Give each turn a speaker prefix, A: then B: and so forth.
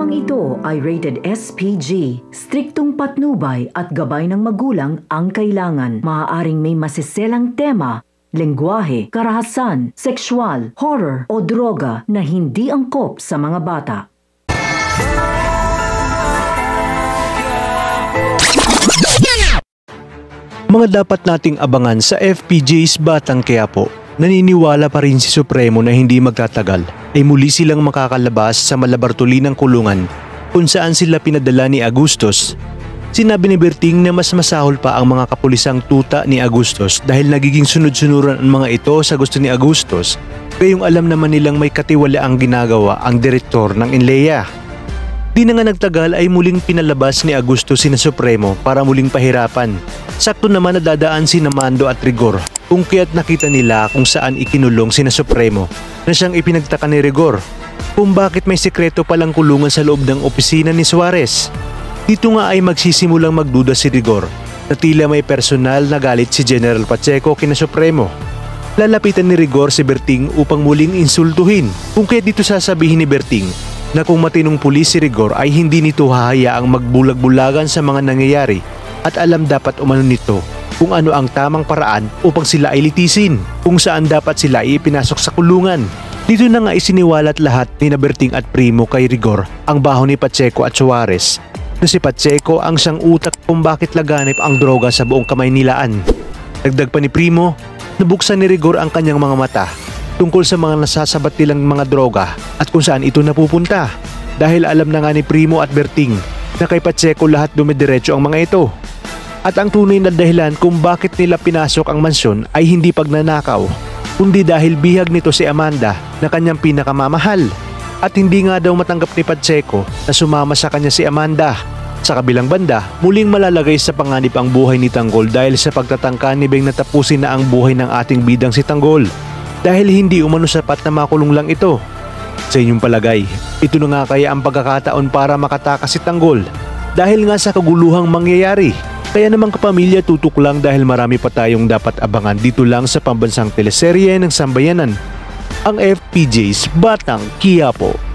A: Programang ito ay rated SPG. Striktong patnubay at gabay ng magulang ang kailangan. Maaaring may masiselang tema, lengguwahe, karahasan, sexual, horror o droga na hindi angkop sa mga bata.
B: Mga dapat nating abangan sa FPJ's Batang Quiapo. Naniniwala pa rin si Supremo na hindi magtatagal ay muli silang makakalabas sa malabartulinang kulungan kung saan sila pinadala ni Agustos. Sinabi ni Berting na mas masahol pa ang mga kapulisang tuta ni Agustos dahil nagiging sunod-sunuran ang mga ito sa gusto ni Agustos, gayong alam naman nilang may katiwalaang ginagawa ang direktor ng Inleya. Di na nga nagtagal ay muling pinalabas ni Agustos sina Supremo para muling pahirapan. Sakto naman nadadaan si Mando at Rigor kung kaya't nakita nila kung saan ikinulong sina Supremo na siyang ipinagtaka ni Rigor kung bakit may sekreto palang kulungan sa loob ng opisina ni Suarez. Dito nga ay magsisimulang magduda si Rigor na tila may personal na galit si General Pacheco kina Supremo. Lalapitan ni Rigor si Berting upang muling insultuhin kung kaya't dito sasabihin ni Berting na kung matinong pulis si Rigor ay hindi nito hahayaang magbulag-bulagan sa mga nangyayari at alam dapat umano nito kung ano ang tamang paraan upang sila ay litisin, kung saan dapat sila ay ipinasok sa kulungan. Dito na nga isiniwalat lahat ni Berting at Primo kay Rigor ang baho ni Pacheco at Suarez na si Pacheco ang siyang utak kung bakit laganip ang droga sa buong Kamaynilaan. Dagdag pa ni Primo, nabuksan ni Rigor ang kanyang mga mata tungkol sa mga nasasabat nilang mga droga at kung saan ito napupunta dahil alam na nga ni Primo at Berting na kay Pacheco lahat dumidiretso ang mga ito. At ang tunay na dahilan kung bakit nila pinasok ang mansyon ay hindi pagnanakaw, kundi dahil bihag nito si Amanda na kanyang pinakamamahal. At hindi nga daw matanggap ni Pacheco na sumama sa kanya si Amanda. Sa kabilang banda, muling malalagay sa panganib ang buhay ni Tanggol dahil sa pagtatangka ni Beng na tapusin na ang buhay ng ating bidang si Tanggol. Dahil hindi umano sapat na makulong lang ito. Sa inyong palagay, ito na nga kaya ang pagkakataon para makatakas si Tanggol dahil nga sa kaguluhang mangyayari. Kaya namang kapamilya, tutok lang dahil marami pa tayong dapat abangan dito lang sa pambansang teleserye ng Sambayanan, ang FPJ's Batang Quiapo.